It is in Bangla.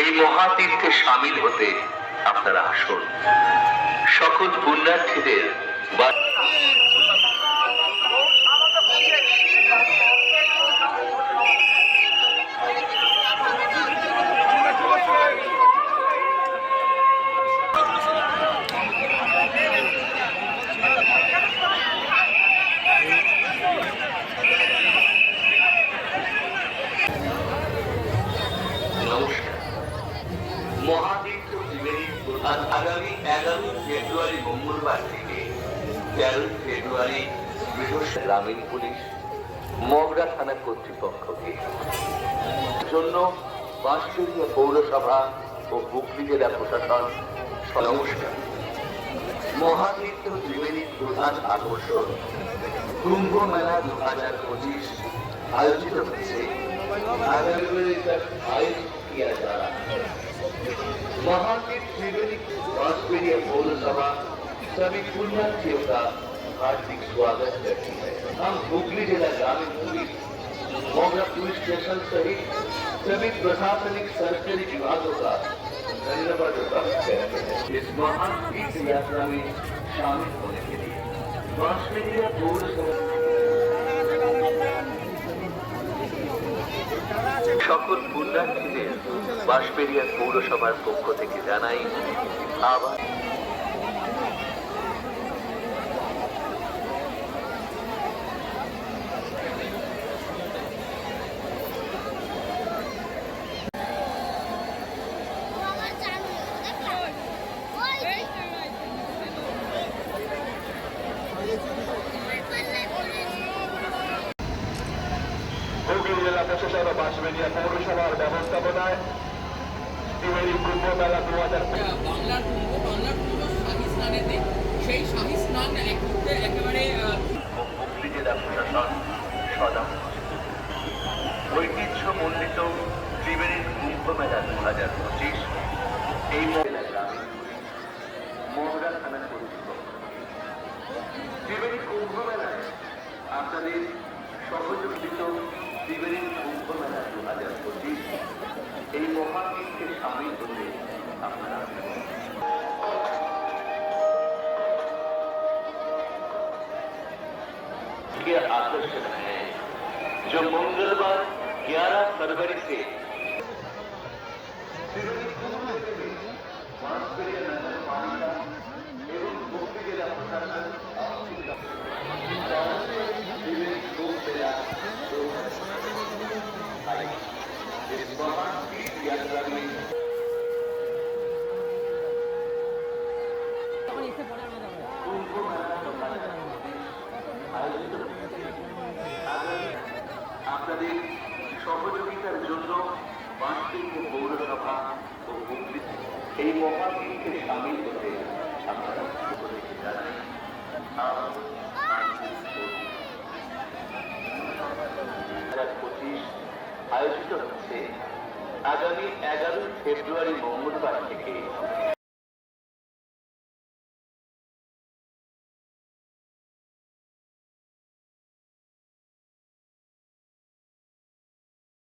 এই মহাতীর্থে সামিল হতে আপনারা আসুন। সকল পুণ্যার্থীদের মহাতীর্থ ত্রিবেণী আগামী 11 ফেব্রুয়ারি মঙ্গলবার থেকে 13 ফেব্রুয়ারি বৃহস্পতিবার গ্রামীণ পুলিশ মগরা থানা কর্তৃপক্ষকে জন্য বাঁশবেড়িয়া পৌরসভা ও হুগলি জেলা প্রশাসন নমস্কার। মহাতীর্থ ত্রিবেণীর প্রধান আকর্ষণ কুম্ভ মেলা 2025 আয়োজিত হচ্ছে আগামী महातीर्थ त्रिवेणी बांसबेड़िया पौरसभा सभी पुण्यार्थियों का हार्दिक स्वागत करती है। हम हुगली जिला ग्रामीण पुलिस मोगरा पुलिस स्टेशन सहित सभी प्रशासनिक सरकारी विभागों का धन्यवाद व्यक्त करते हैं इस महान तीर्थ यात्रा में शामिल होने के लिए। बांसबेड़िया पौरसभा সকল পুণ্যার্থীদের বাঁশবেড়িয়া পৌরসভার পক্ষ থেকে জানাই আবার হুগলি জেলা প্রশাসন ও বাঁশবেড়িয়া পৌরসভার ব্যবস্থাপনায় ত্রিবেণী কুম্ভ মেলা 2000 বাংলার কুম্ভ শাহী স্নানেতে সেই শাহী স্নান একেবারে হুগলি জেলা প্রশাসন সদা ঐতিহ্যমণ্ডিত ত্রিবেণীর কুম্ভ মেলা 2025 এই মহিলা গ্রামীণ পুলিশ মগরা থানা কর্তৃপক্ষ ত্রিবেণী কুম্ভ মেলায় আপনাদের সহযোগিত ত্রিবেণী কুম্ভ মেলা 2025 এই মহাতীর্থে সামিল হতে আপনারা आकर्षण है जो मंगलवार 11 फरवरी से एवं हुगली जिला प्रशासन इस महान तीर्थ यात्रा में আপনাদের সহযোগিতার জন্য বাঁশবেড়িয়া পৌরসভা ও হুগলি এই মহাতীর্থে সামিল হতে আপনারা সকলকে জানাই আয়োজিত হচ্ছে আগামী 11 ফেব্রুয়ারি মঙ্গলবার থেকে